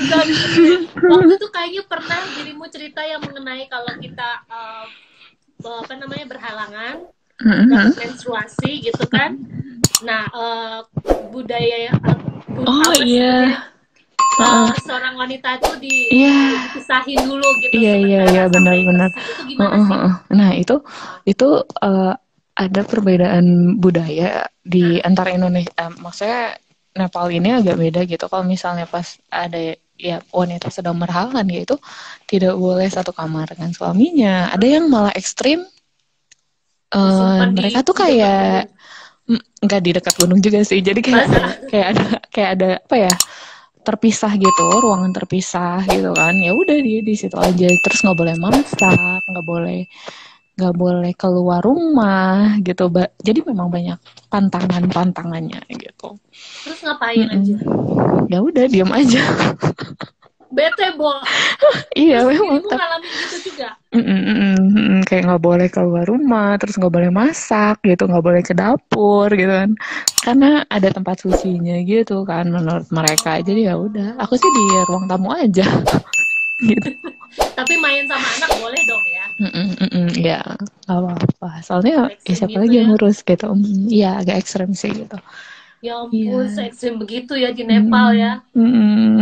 juga gitu ya. Waktu itu kayaknya pernah dirimu cerita yang mengenai kalau kita apa namanya berhalangan dapat menstruasi gitu kan. Nah, budaya Oh apa iya. sebenarnya seorang wanita itu Iya. dipisahin dulu gitu Iya iya iya sementara sampai benar-benar. bersih. Itu gimana sih? Nah itu eh, ada perbedaan budaya di antara Indonesia. Maksudnya Nepal ini agak beda gitu. Kalau misalnya pas ada ya wanita sedang berhalangan ya itu tidak boleh satu kamar dengan suaminya. Ada yang malah ekstrim. Disimpan Mereka tuh di dekat kayak gunung. nggak di dekat gunung juga sih. Jadi kayak Masa? kayak ada apa ya? Terpisah gitu, ruangan terpisah gitu kan. Ya udah dia di situ aja. Terus nggak boleh masak, nggak boleh keluar rumah gitu. Jadi memang banyak pantangannya gitu. Terus ngapain aja? Ya udah diam aja. Bete, Bo. Iya Terus memang. dirimu ngalamin gitu juga? Kayak nggak boleh keluar rumah, terus nggak boleh masak gitu, nggak boleh ke dapur gitu kan. Karena ada tempat sucinya gitu kan menurut mereka. Jadi ya udah, aku sih di ruang tamu aja gitu. Tapi main sama anak boleh dong ya? Ya, gak apa-apa. Soalnya ya Se-ekstrim siapa itu lagi yang ya? ngurus gitu. Iya, agak ekstrem sih gitu. Ya Iya. ampun, se-ekstrim begitu ya di Nepal ya. Mm,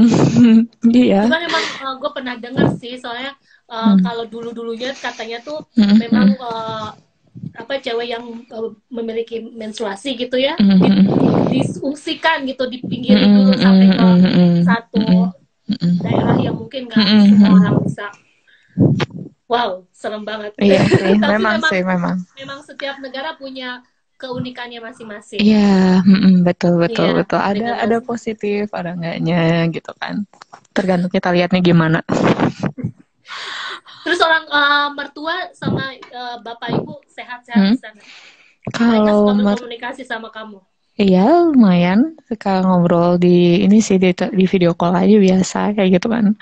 mm, Itu Iya. kan emang gue pernah denger sih, soalnya Mm, kalau dulu-dulunya katanya tuh mm, memang mm, apa cewek yang memiliki menstruasi gitu ya, mm, mm, diungsikan gitu, mm, dipinggirin dulu mm, sampai mm, ke mm, mm, satu mm, mm, daerah yang mungkin mm, nggak mm, semua orang mm. bisa. Wow, serem banget. Iya sih, Tapi memang memang sih, memang. memang setiap negara punya keunikannya masing-masing. Iya, betul, betul, Iya, betul. Ada dengan ada positif, ada enggaknya gitu kan. Tergantung kita lihatnya gimana. terus orang mertua sama bapak ibu sehat-sehat Hmm? di sana. Mereka Kalau suka mer berkomunikasi sama kamu. Iya, lumayan. Suka ngobrol di ini sih di video call aja biasa kayak gitu kan.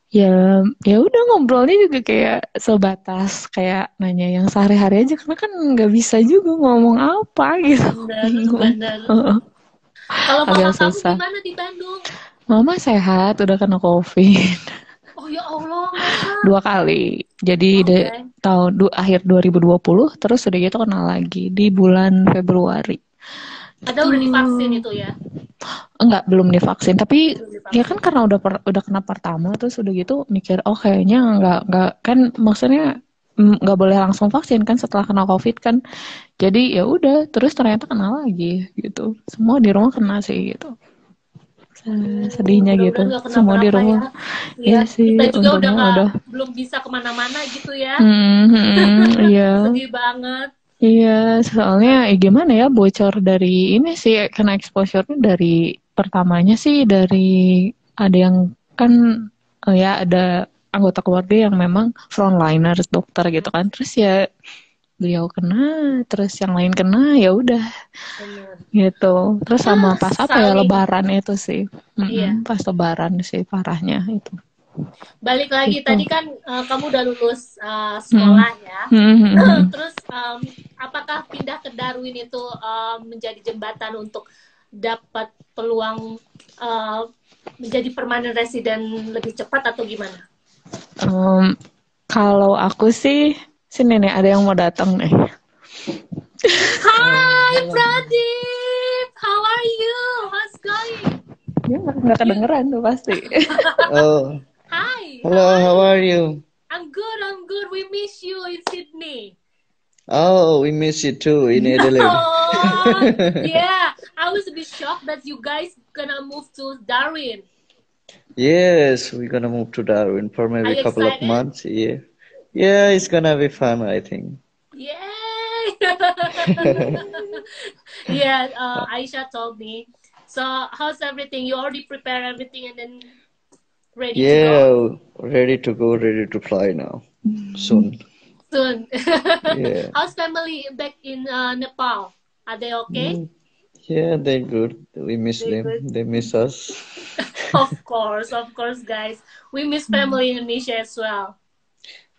Ya, ya udah ngobrolnya juga kayak sebatas kayak nanya yang sehari-hari aja karena kan nggak bisa juga ngomong apa gitu. Bener, Bingung. bener. Kalau mama Agak kamu susah. gimana di Bandung? Mama sehat, udah kena COVID Oh ya Allah, masa? 2 kali. Jadi Oke. akhir 2020, terus udah gitu kena lagi di bulan Februari. Ada Gitu. udah divaksin itu ya? Enggak, belum divaksin. Tapi Belum ya kan divaksin. karena udah kena pertama, terus udah gitu mikir, oh kayaknya enggak kan maksudnya nggak boleh langsung vaksin kan setelah kena COVID kan. Jadi ya udah, terus ternyata kena lagi gitu. Semua di rumah kena sih gitu. Aduh, Sedihnya mudah-mudahan gitu. nggak Semua di kenapa-napa ya. rumah. Ya, Iya kita sih, juga udah untungnya nggak udah. belum bisa kemana-mana gitu ya. Iya. Sedih banget. Iya, soalnya Aduh. gimana ya bocor dari ini sih kena exposure-nya dari pertamanya sih dari ada yang kan ya ada anggota keluarga yang memang frontliners dokter gitu kan. Terus ya beliau kena, terus yang lain kena ya udah Bener. gitu. Terus sama Ya, pas apa ya saling. Lebaran itu sih. Iya. Pas Lebaran sih parahnya itu. Balik lagi Gitu. tadi kan kamu udah lulus Mm-mm. sekolah ya. Mm-mm. Terus apakah pindah ke Darwin itu menjadi jembatan untuk dapat peluang uh, menjadi permanent resident lebih cepat atau gimana? Um, Kalau aku sih, sini nih ada yang mau datang nih. Hi Pradeep, how are you? How's going? Dia nggak You, kedengeran tuh pasti. Oh, hi, how hello, are how you? are you? I'm good, I'm good. We miss you in Sydney. Oh, we miss you too in Adelaide. Oh, yeah. I was a bit shocked that you guys gonna move to Darwin. Yes, we're gonna move to Darwin for Are maybe a you couple of excited? months. Yeah, yeah, it's gonna be fun, I think. Yay! Yeah, Aisha told me. So, how's everything? You already prepared everything and then ready to go Yeah, ready to go, ready to fly now. Soon. soon. Yeah. How's family back in Nepal? Are they okay? Mm, yeah, they're good. We miss They're them. good. They miss us. Of course, guys. We miss family in Indonesia as well.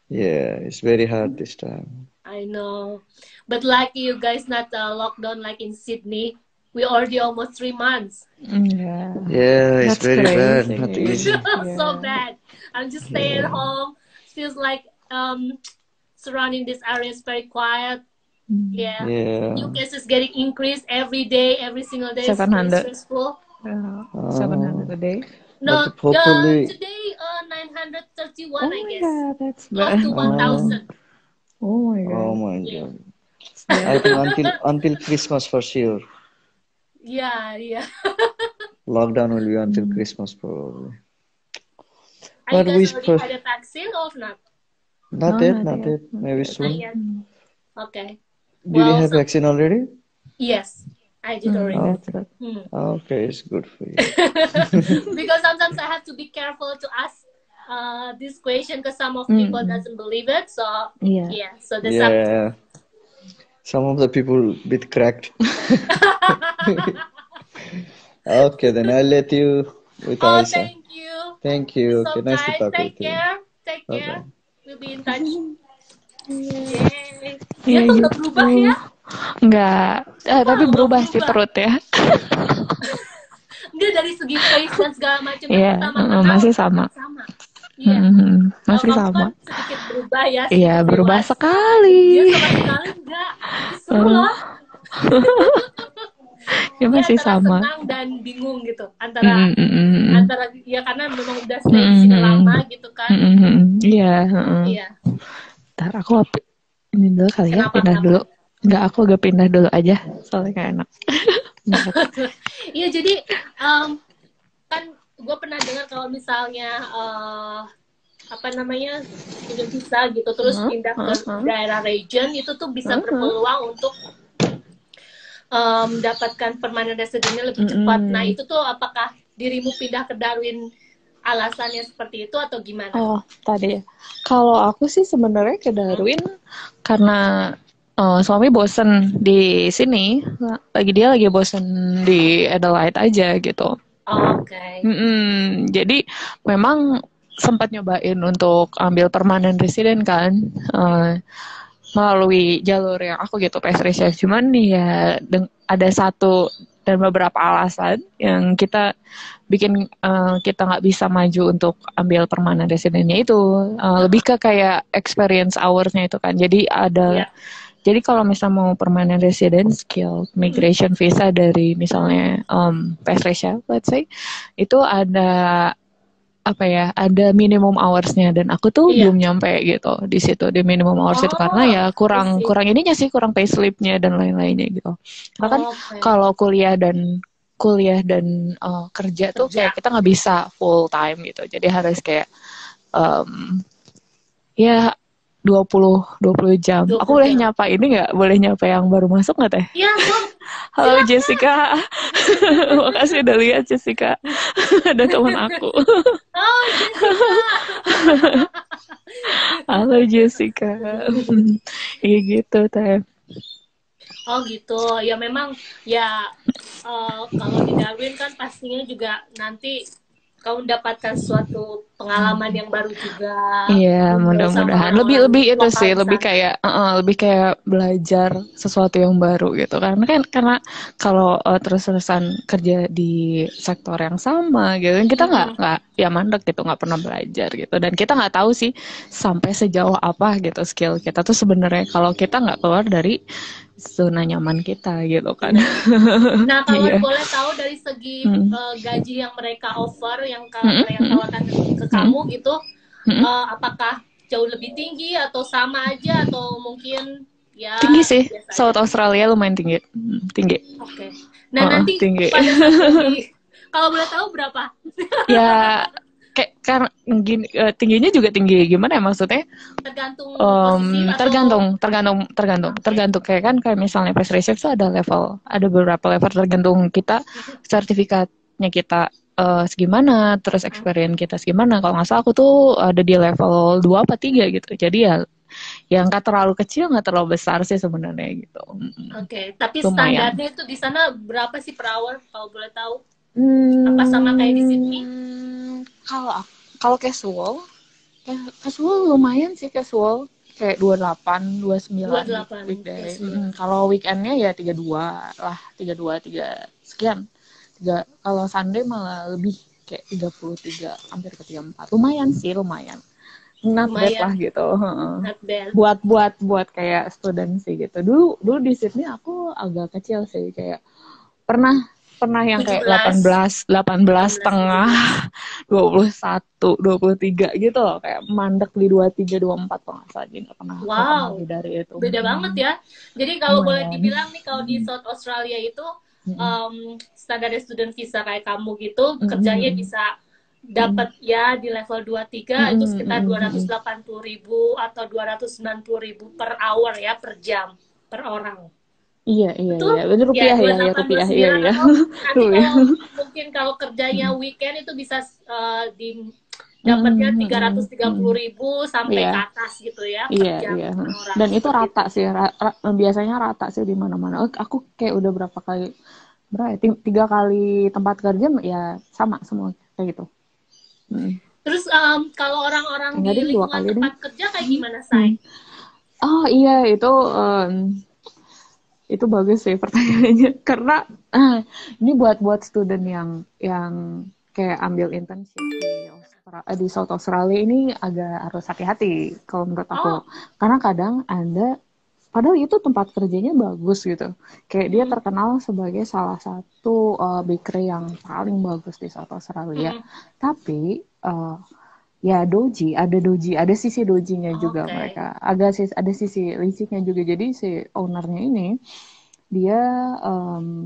Yeah, it's very hard this time. I know. But lucky you guys not locked down like in Sydney. we already almost 3 months. Yeah. Yeah, it's That's very bad. crazy. Not easy. So Yeah. bad. I'm just staying at home. Feels like surrounding this area is very quiet. Yeah. New Yeah. cases getting increased every day, every single day. It's very 700. stressful. 700 a day. But No, the probably. today 931, Oh I my guess. god, that's Close bad. to 1,000. Oh my Oh god. my Yeah. God. It's I bad. think until Christmas for sure. Yeah. Lockdown will be until Christmas probably. Are you But we guys already first, had a vaccine or not? not No, yet, not not yet. yet. Maybe Not soon. yet. Okay. Did you Well, have vaccine already? yes, I did already. Oh, That's good. okay, it's good for you. Because sometimes I have to be careful to ask this question because some of people doesn't believe it. So Yeah. so there's Yeah, some of the people bit cracked. Okay, then I'll let you with Oh, Aisha. thank you. Thank You're you. so Okay, nice to kind. talk with Take you. care. Take Bye care. bye. We'll be in touch. Yay. Iya Dia tuh nggak gitu. berubah ya? Enggak. Tapi Wow, berubah nggak sih berubah. perut ya. Dia dari segi face dan segala macamnya Iya, pertama kenal masih tetap sama. sama. Iya. Kalau Masih kamu sama. kan sedikit berubah ya, Iya, sedikit berubah dewasa. sekali. Dia sama sekali enggak. Seru loh. Ya Dia masih antara sama. senang dan bingung gitu. Antara ya karena memang udah stay di sini lama gitu kan. Iya. Iya. Ntar aku ini dulu kali ya, Kenapa, pindah kenapa? dulu. Enggak, aku agak pindah dulu aja. Soalnya gak enak. Iya, jadi kan gue pernah dengar kalau misalnya apa namanya udah bisa gitu terus pindah ke daerah region itu tuh bisa berpeluang untuk mendapatkan permanent residence lebih cepat. Nah itu tuh apakah dirimu pindah ke Darwin alasannya seperti itu atau gimana? Oh tadi ya. Kalau aku sih sebenarnya ke Darwin karena suami bosen di sini, dia lagi bosen di Adelaide aja gitu. Oke. Jadi memang sempat nyobain untuk ambil permanent resident kan, melalui jalur yang aku gitu pastry chef. Cuman ya ada satu dan beberapa alasan yang kita bikin kita nggak bisa maju untuk ambil permanent residentnya itu. Lebih ke kayak experience hours-nya itu kan. Jadi ada Jadi kalau misalnya mau permanent resident skill migration visa dari misalnya pastry chef, let's say, itu ada ada minimum hours-nya dan aku tuh belum nyampe gitu di situ di minimum hours itu karena ya kurang ininya sih, kurang payslip-nya dan lain-lainnya gitu. Karena kan kalau kuliah dan kerja tuh kayak kita nggak bisa full time gitu. Jadi harus kayak ya 20 jam. 20 aku boleh nyapa ini nggak? Boleh nyapa yang baru masuk nggak teh? Iya, Halo Jessica. Makasih udah lihat Jessica. Ada teman aku. Oh Jessica. Halo Jessica. Iya gitu teh. Oh gitu. Ya memang ya kalau di Darwin kan pastinya juga nanti kamu mendapatkan suatu pengalaman yang baru juga. Iya, mudah-mudahan. Lebih itu sih, lebih kayak belajar sesuatu yang baru gitu. Karena kalau terus-terusan kerja di sektor yang sama gitu, kita nggak ya mandek gitu, nggak pernah belajar gitu. Dan kita nggak tahu sih sampai sejauh apa gitu skill kita tuh sebenarnya kalau kita nggak keluar dari zona nyaman kita gitu kan. Nah kalau boleh tahu dari segi gaji yang mereka offer, yang mereka tawarkan ke kamu gitu, apakah jauh lebih tinggi atau sama aja atau mungkin ya tinggi sih. South Australia lumayan tinggi. Oke. Nah nanti tinggi. pada saat kalau boleh tahu berapa? Ya kayak karena tingginya juga tinggi, gimana ya maksudnya? Tergantung posisi atau tergantung kayak misalnya pastry chef tuh ada beberapa level tergantung kita sertifikatnya kita segimana, terus experience kita segimana. Kalau nggak salah aku tuh ada di level 2 apa 3 gitu. Jadi ya yang nggak terlalu kecil, nggak terlalu besar sih sebenarnya gitu. Oke, tapi standarnya itu di sana berapa sih per hour kalau boleh tahu? Apa sama kayak di Sydney? Kalau casual lumayan sih casual. kayak 28, 29 28 weekday. Kalau weekendnya ya 32 lah, 32, 3 sekian. Kalau Sunday malah lebih kayak 33, hampir ke 34. Lumayan sih, lumayan. Not bad lah gitu. Not bad. Buat kayak student sih gitu. Dulu di Sydney aku agak kecil sih, kayak pernah yang kayak 18 setengah, 21, 23 gitu loh, kayak mandek di 23, 24 kalau nggak salah, jadi nggak pernah lebih dari itu. Beda banget ya. Jadi kalau boleh dibilang nih, kalau di South Australia itu standar student visa kayak kamu gitu, kerjanya bisa dapat ya di level 23 itu sekitar 280.000 atau 290.000 per hour ya, per jam, per orang. Iya. Benar, rupiah ya, rupiah ya. Nanti kalau mungkin kalau kerjanya weekend itu bisa dapatnya 330.000 sampai ke atas gitu ya per jam. Iya. Dan itu rata sih, biasanya rata sih di mana-mana. Aku kayak udah berapa kali, 3 kali tempat kerja ya sama semua kayak gitu. Terus kalau orang-orang di lingkungan tempat kerja kayak gimana, Say? Oh iya, itu bagus sih pertanyaannya, karena ini buat student yang kayak ambil internship di South Australia ini agak harus hati-hati kalau menurut aku. Karena kadang padahal itu tempat kerjanya bagus gitu, kayak dia terkenal sebagai salah satu bakery yang paling bagus di South Australia. Tapi ya ada sisi dojinya juga. Mereka ada sisi liciknya juga. Jadi si ownernya ini dia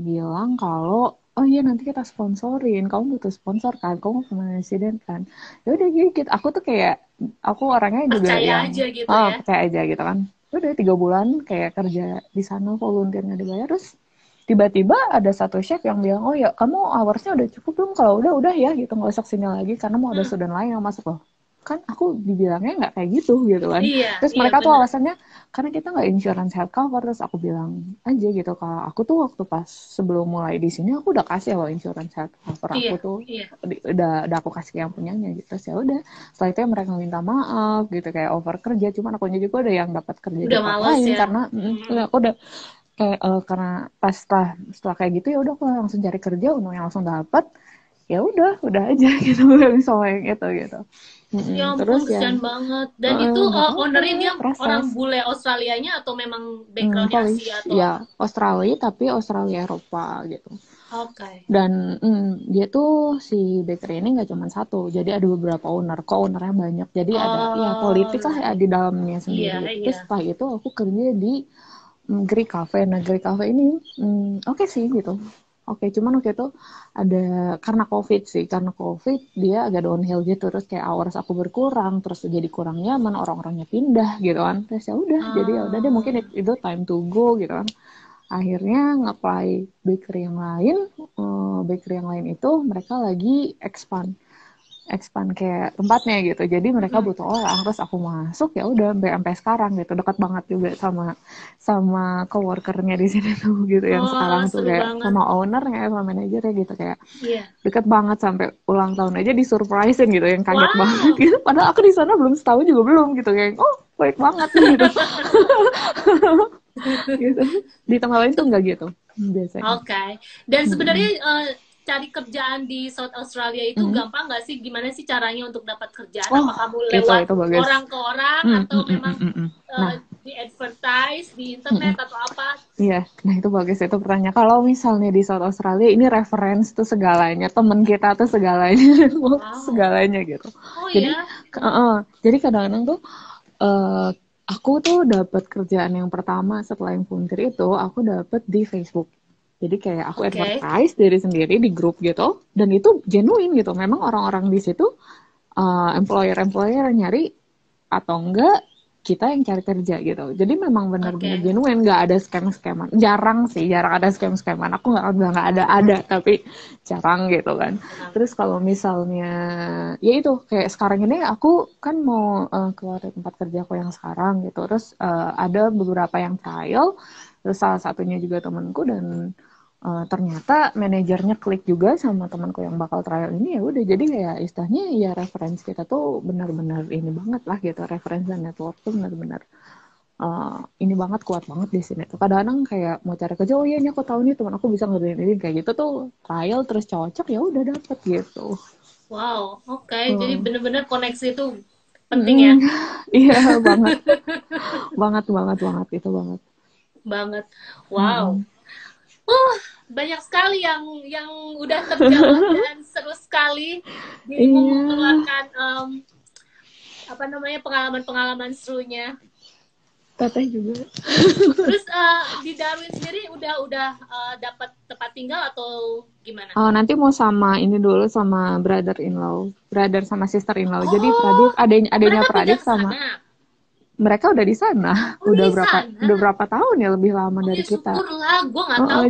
bilang kalau iya nanti kita sponsorin, kamu butuh sponsor kan, kamu pemain presiden kan, ya udah gitu. Aku tuh kayak aku orangnya juga percaya aja gitu ya, percaya aja gitu kan. Udah 3 bulan kayak kerja di sana, volunteer nggak dibayar, terus tiba-tiba ada satu chef yang bilang, oh ya kamu hoursnya udah cukup belum, kalau udah ya gitu, nggak usah kesini lagi karena mau ada student lain yang masuk loh. Kan aku dibilangnya nggak kayak gitu kan. Terus mereka tuh alasannya karena kita nggak insurance health cover. Terus aku bilang aja gitu, kalau aku tuh waktu pas sebelum mulai di sini aku udah kasih loh insurance health cover aku tuh udah aku kasih yang punyanya gitu. Terus ya udah setelah itu mereka minta maaf gitu, kayak over kerja, cuman akunya juga udah yang dapat kerja di tempat lain ya. Karena aku udah kayak karena pas setelah kayak gitu ya udah aku langsung cari kerja, yang langsung dapat, ya udah aja gitu, sama yang itu gitu. Ya ampun, kesian banget. Dan itu ownernya dia orang bule Australianya atau memang backgroundnya Asia atau ya Australia, tapi Australia Eropa gitu. Dan dia tuh si bakery ini nggak cuma satu, jadi ada beberapa co-ownernya banyak, jadi ada ya politik lah ya di dalamnya sendiri. Terus setelah itu aku kerja di Greek Cafe. Nah Greek Cafe ini oke sih gitu. Cuman waktu itu ada karena COVID dia agak downhill gitu, terus kayak hours aku berkurang, terus jadi kurang nyaman, orang-orangnya pindah gitu kan. Terus ya udah deh, mungkin itu time to go gitu kan. Akhirnya nge-apply bakery yang lain itu mereka lagi expand kayak tempatnya gitu, jadi mereka butuh orang, terus aku masuk, ya udah sampai sekarang gitu, dekat banget juga sama coworkernya di sini tuh gitu, yang sekarang tuh kayak banget. Sama ownernya, sama manajernya gitu, kayak dekat banget, sampai ulang tahun aja disurprisein gitu, yang kaget banget gitu, padahal aku di sana belum setahun juga belum gitu, kayak baik banget gitu. Gitu. Di tempat lain tuh nggak gitu biasanya. Dan sebenarnya cari kerjaan di South Australia itu gampang nggak sih? Gimana sih caranya untuk dapat kerjaan? Apa kamu lewat orang ke orang atau memang di advertise di internet atau apa? Iya, nah itu bagus, itu pertanyaan. Kalau misalnya di South Australia ini reference tuh segalanya, temen kita tuh segalanya, segalanya gitu. Jadi kadang-kadang tuh aku tuh dapat kerjaan yang pertama setelah yang volunteer itu, aku dapat di Facebook. Jadi kayak aku advertise diri sendiri di grup gitu, dan itu genuine gitu. Memang orang-orang di situ employer nyari atau enggak kita yang cari kerja gitu. Jadi memang benar-benar genuine, nggak ada scam-scaman. Jarang ada scam-scaman. Aku nggak ada, tapi jarang gitu kan. Terus kalau misalnya, ya itu kayak sekarang ini aku kan mau keluar dari tempat kerja aku yang sekarang gitu. Terus ada beberapa yang trial. Terus salah satunya juga temanku, dan ternyata manajernya klik juga sama temanku yang bakal trial ini, ya udah jadi kayak istilahnya ya referensi kita tuh benar-benar ini banget lah gitu, referensi dan network tuh benar-benar ini banget, kuat banget di sini tuh. Kadang-kadang kayak mau cari kerja, oh iya ini aku tahu nih teman aku bisa ngerjain ini, kayak gitu tuh trial terus cocok ya udah dapet gitu. Wow, oke. Jadi benar-benar koneksi itu penting ya. Iya banget. banget itu banget. Banget. Wow. Banyak sekali yang udah terjawab dan seru sekali. Dirimu mengeluarkan pengalaman-pengalaman serunya. Teteh juga. Terus di Darwin sendiri udah dapat tempat tinggal atau gimana? Nanti mau sama ini dulu, sama brother sama sister in law. Jadi Pradip, adanya Pradip sama sana. Mereka udah di sana. Udah berapa tahun ya, lebih lama dari kita. Syukurlah, gue nggak tahu.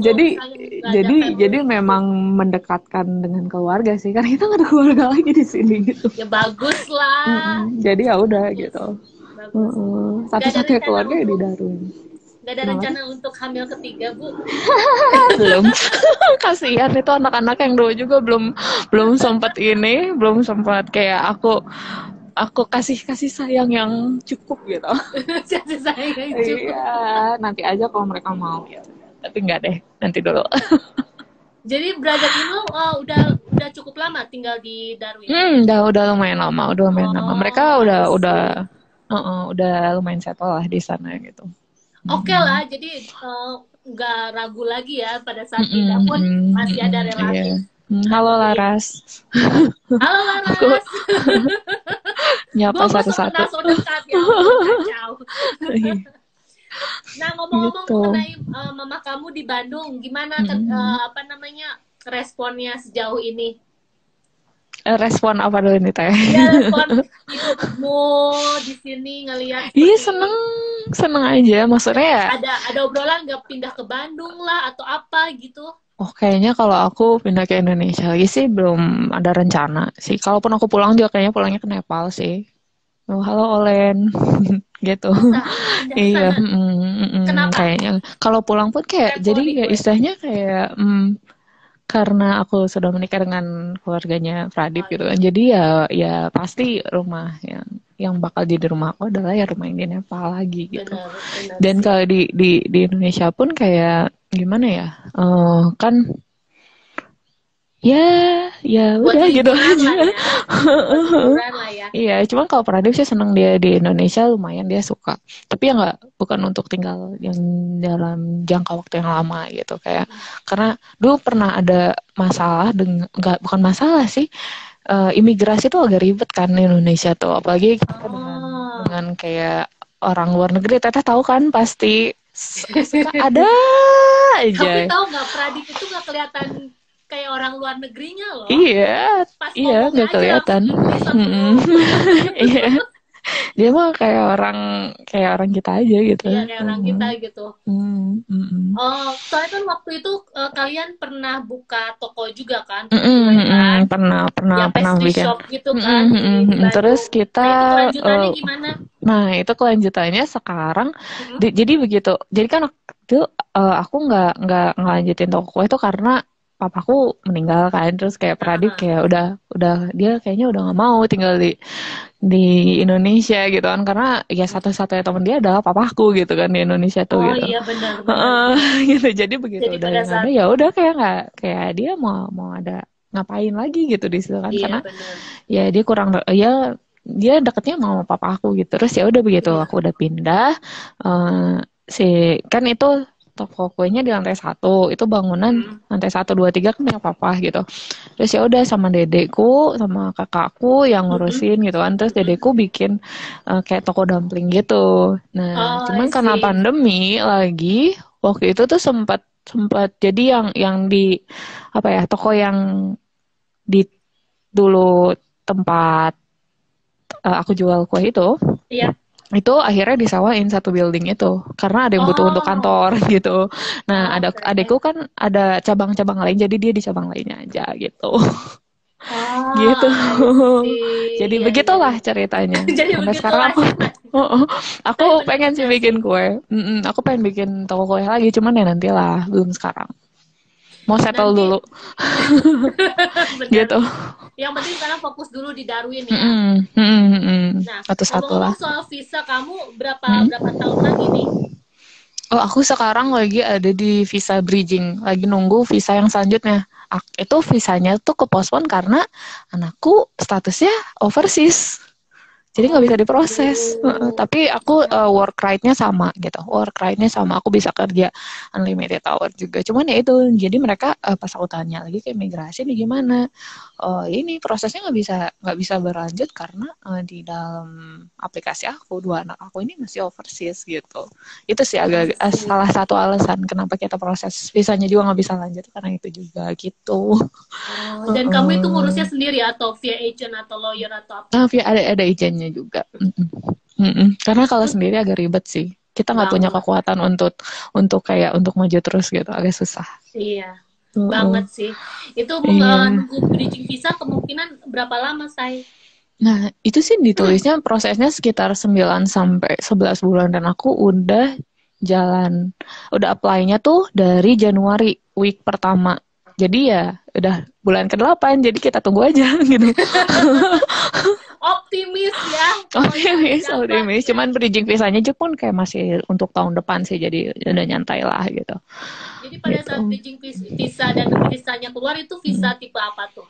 Jadi memang mendekatkan dengan keluarga sih, karena kita nggak ada keluarga lagi di sini gitu. Ya bagus lah. Jadi ya udah gitu. Satu-satunya keluarga ya di Darwin. Gak ada rencana untuk hamil ketiga, Bu? Belum. Kasihan itu anak-anak yang dulu juga belum sempat kayak aku kasih sayang yang cukup gitu. Kasih sayang yang cukup. Iya, nanti aja kalau mereka mau ya. Tapi enggak deh, nanti dulu. Jadi brother Inu udah cukup lama tinggal di Darwin. Udah lumayan lama, Mereka udah lumayan settle lah di sana gitu. Oke lah, jadi nggak ragu lagi ya pada saat pindah pun masih ada relasi. Halo Laras. Halo Laras. Nyapa satu-satu. So dekat ya, kacau. Nah, ngomong-ngomong gitu. mengenai mama kamu di Bandung, gimana responnya sejauh ini? Respon apa dulu nih Teh? Ya, respon hidupmu di sini ngelihat. Iya, seneng aja, maksudnya ya. Ada obrolan nggak pindah ke Bandung lah atau apa gitu? Oh, kayaknya kalau aku pindah ke Indonesia lagi sih belum ada rencana sih. Kalaupun aku pulang juga kayaknya pulangnya ke Nepal sih. Oh, halo Olen. Gitu. Iya. Kenapa? Kayaknya kalau pulang pun kayak jadi ya istilahnya kayak karena aku sudah menikah dengan keluarganya Pradip gitu kan. Jadi ya pasti rumah yang bakal jadi rumah aku adalah ya rumah yang di Nepal lagi gitu. Benar, dan kalau di Indonesia pun kayak gimana ya? Kan ya udah gitu aja. Iya, cuman kalau Pradip sih seneng dia di Indonesia, lumayan dia suka. Tapi ya bukan untuk tinggal yang dalam jangka waktu yang lama gitu kayak. Karena dulu pernah ada masalah bukan masalah sih. Imigrasi tuh agak ribet kan di Indonesia tuh, apalagi kita dengan kayak orang luar negeri. Teteh tahu kan pasti suka ada aja. Tapi tahu nggak, Pradip itu nggak kelihatan kayak orang luar negerinya loh. Iya, nggak kelihatan. Iya, dia mah kayak orang kita aja gitu. Iya, kayak orang kita gitu. Oh, soalnya kan waktu itu kalian pernah buka toko juga kan? Pernah bikin shop gitu kan. Terus kita itu kelanjutannya gimana? Nah, itu kelanjutannya sekarang jadi begitu. Jadi kan waktu aku nggak ngelanjutin toko kue itu karena papaku meninggal kan, terus kayak Pradip kayak udah dia kayaknya udah nggak mau tinggal di Indonesia gitu kan, karena ya satu-satunya teman dia adalah papaku gitu kan di Indonesia tuh gitu. Iya benar. Gitu. Jadi begitu udah yang ada ya udah kayak dia mau ada ngapain lagi gitu di situ kan, karena ya dia kurang dia deketnya sama papa aku gitu. Terus ya udah begitu aku udah pindah kan itu toko kuenya di lantai 1, itu bangunan lantai 1, 2, 3 kan punya papa gitu. Terus ya udah sama dedekku sama kakakku yang ngurusin gitu kan. Terus dedekku bikin kayak toko dumpling gitu. Nah, cuman karena pandemi lagi waktu itu tuh sempat jadi yang di toko yang di dulu tempat aku jual kue itu. Iya. Itu akhirnya disewain satu building itu karena ada yang butuh untuk kantor gitu. Nah, adekku kan ada cabang-cabang lain, jadi dia di cabang lainnya aja gitu. Gitu. Jadi begitulah ceritanya. Sampai sekarang aku pengen sih bikin kue. Aku pengen bikin toko kue lagi, cuman ya nantilah, belum sekarang. mau settle Nanti dulu benar. gitu. Yang penting sekarang fokus dulu di Darwin ya. Nah, Satu-satu lah. ngomong-ngomong soal visa, kamu berapa tahun lagi nih? Oh, aku sekarang lagi ada di visa bridging, lagi nunggu visa yang selanjutnya. Itu visanya tuh kepospon karena anakku statusnya overseas. Jadi nggak bisa diproses. Tapi aku work right-nya sama gitu. Work right-nya sama. Aku bisa kerja unlimited hour juga. Cuman ya itu. Jadi mereka pas aku tanya lagi ke imigrasi nih gimana. Ini prosesnya nggak bisa berlanjut karena di dalam aplikasi aku dua anak aku ini masih overseas gitu. Itu sih agak salah satu alasan kenapa kita proses visanya juga nggak bisa lanjut karena itu juga gitu. Dan kamu itu ngurusnya sendiri atau via agent atau lawyer atau apa? Via ada agentnya juga. Karena kalau sendiri agak ribet sih. Kita nggak punya kekuatan untuk kayak untuk maju terus gitu, agak susah. Iya. Banget sih. Itu nunggu bridging visa kemungkinan berapa lama, Say? Nah, itu sih ditulisnya prosesnya sekitar 9 sampai 11 bulan dan aku udah apply-nya tuh dari Januari week pertama. Jadi ya udah bulan ke-8, jadi kita tunggu aja gitu. Optimis ya. Optimis. Cuman bridging visanya juga pun kayak masih untuk tahun depan sih, jadi udah nyantai lah gitu. Jadi pada saat bridging visa dan visanya keluar itu visa tipe apa tuh?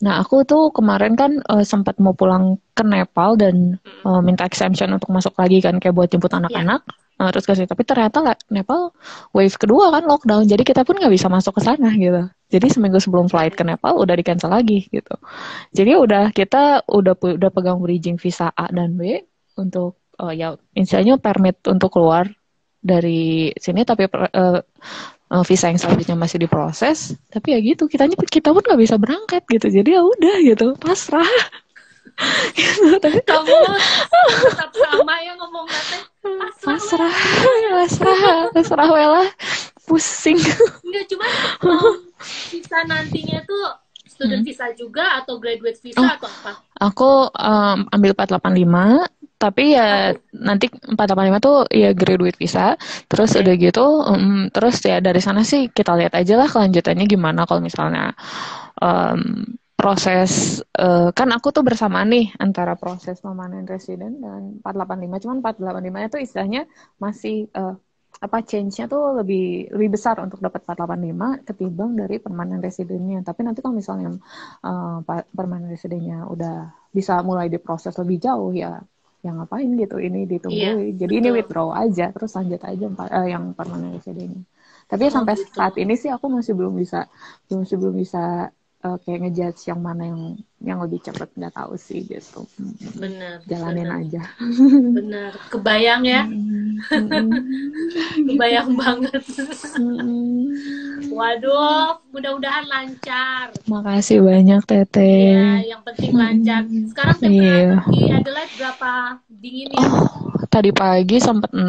Nah, aku tuh kemarin kan sempat mau pulang ke Nepal dan minta exemption untuk masuk lagi kan, kayak buat jemput anak-anak. Terus kasih, tapi ternyata Nepal wave kedua kan lockdown, jadi kita pun nggak bisa masuk ke sana gitu. Jadi seminggu sebelum flight ke Nepal udah di cancel lagi gitu. Jadi kita udah pegang bridging visa A dan B untuk ya misalnya permit untuk keluar dari sini, tapi visa yang selanjutnya masih diproses. Tapi ya gitu, kita pun nggak bisa berangkat gitu. Jadi ya udah gitu, pasrah. Gitu, tapi kamu tetap sama ya ngomong nanti pasrah wela, pusing. Enggak, cuma visa nantinya tuh student visa juga atau graduate visa atau apa? Aku ambil 485, tapi ya nanti 485 tuh ya graduate visa. Terus udah gitu, terus ya dari sana sih kita lihat aja lah kelanjutannya gimana. Kalau misalnya proses kan aku tuh bersamaan nih antara proses permanent resident dan 485. Cuman 485 itu istilahnya masih change-nya tuh lebih besar untuk dapat 485 ketimbang dari permanent resident-nya. Tapi nanti kalau misalnya permanent resident-nya udah bisa mulai diproses lebih jauh ya ngapain gitu, ini ditunggu. Jadi ini withdraw aja terus lanjut aja yang permanent resident-nya. Tapi sampai saat ini sih aku masih belum bisa kayak ngejudge yang mana yang lebih cepat, nggak tahu sih gitu. Benar. Jalanin aja. Benar. Kebayang ya. Kebayang banget. Waduh, mudah-mudahan lancar. Makasih banyak Tete. Ya, yang penting lancar. Sekarang temperatur di Adelaide berapa dinginnya? Tadi pagi sempat 6,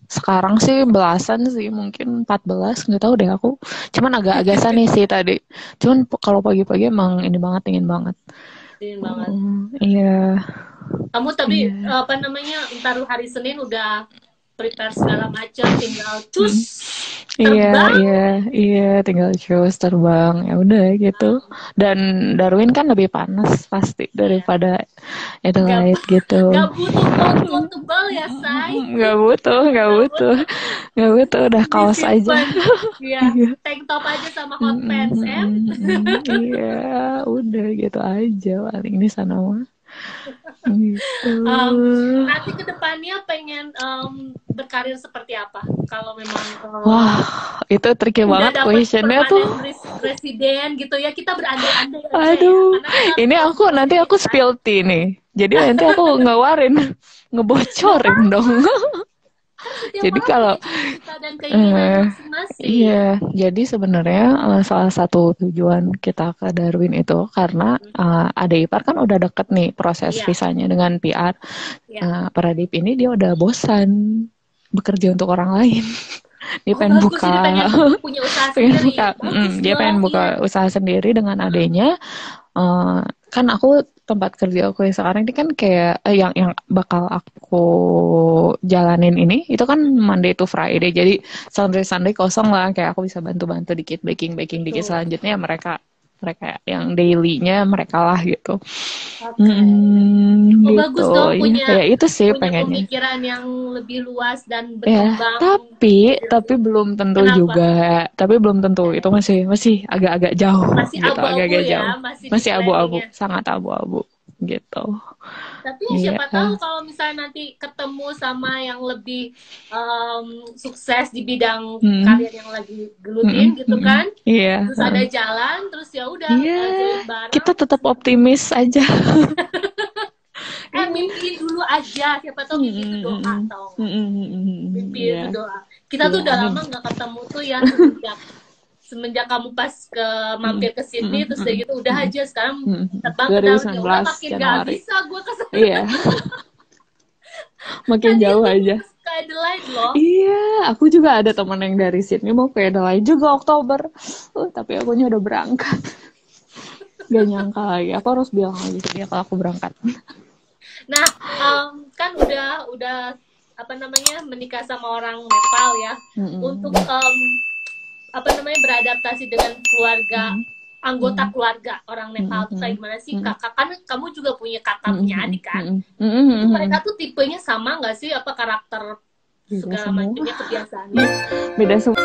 sekarang sih belasan sih, mungkin 14, nggak tahu deh aku. Cuman agak sani sih tadi. Cuman kalau pagi-pagi emang ini banget, dingin banget. Dingin banget. Iya. Kamu tadi ntar hari Senin udah prepare segala macam, tinggal terbang. Iya, tinggal terbang. Ya udah gitu. Dan Darwin kan lebih panas pasti daripada Adelaide gitu. Gak butuh coat tebal ya, Say. Gak butuh. Udah kaos aja. Iya, tank top aja sama hot pants, Iya, udah gitu aja paling di sana mah. Gitu. Nanti kedepannya pengen berkarir seperti apa? Kalau memang wah, itu tricky banget questionnya tuh. Presiden gitu ya, kita berandai-andai aja. Aduh, ya. Ini nanti aku spill tea nih. Jadi nanti aku ngebocorin dong. Jadi kalau iya, jadi sebenarnya salah satu tujuan kita ke Darwin itu karena adik ipar kan udah deket nih proses visanya dengan PR. Pradip ini dia udah bosan bekerja untuk orang lain. Dia pengen punya usaha sendiri. Dia pengen buka usaha sendiri dengan adenya. Kan aku tempat kerja aku yang sekarang ini kan kayak yang bakal aku jalanin ini itu kan Monday to Friday, jadi Sunday kosong lah, kayak aku bisa bantu-bantu dikit baking dikit, selanjutnya mereka yang daily-nya mereka lah gitu. Gitu. Bagus dong Ya itu sih punya pengennya. Pemikiran yang lebih luas dan berkembang. Tapi belum tentu. Kenapa? Juga. Tapi belum tentu. Itu masih agak-agak jauh. Masih gitu, abu-abu ya, jauh. Masih abu-abu, sangat abu-abu gitu. Tapi siapa tahu kalau misalnya nanti ketemu sama yang lebih sukses di bidang karir yang lagi gelutin gitu kan. Terus ada jalan, terus ya udah join bareng. Kita tetap optimis aja. Mimpiin dulu aja, siapa tahu mimpi itu doa tau. Mimpi itu doa. Kita tuh udah lama nggak ketemu tuh ya, semenjak kamu pas mampir ke Sydney, terus udah gitu udah aja sekarang terbang ke daun, udah makin nggak bisa gue kesana. Iya. Makin jauh aja. Ke Adelaide loh. Iya, aku juga ada teman yang dari Sydney mau ke Adelaide juga Oktober. Tapi akunya udah berangkat. Gak nyangka lagi, aku harus bilang lagi ke dia kalau aku berangkat. Nah, kan udah apa namanya menikah sama orang Nepal ya. Untuk beradaptasi dengan keluarga, anggota keluarga orang Nepal tuh kayak gimana sih? Kakak kan kamu juga punya kakak punya adik kan? Itu mereka tuh tipenya sama nggak sih? Apa karakter segala macamnya, kebiasaannya? Beda semua.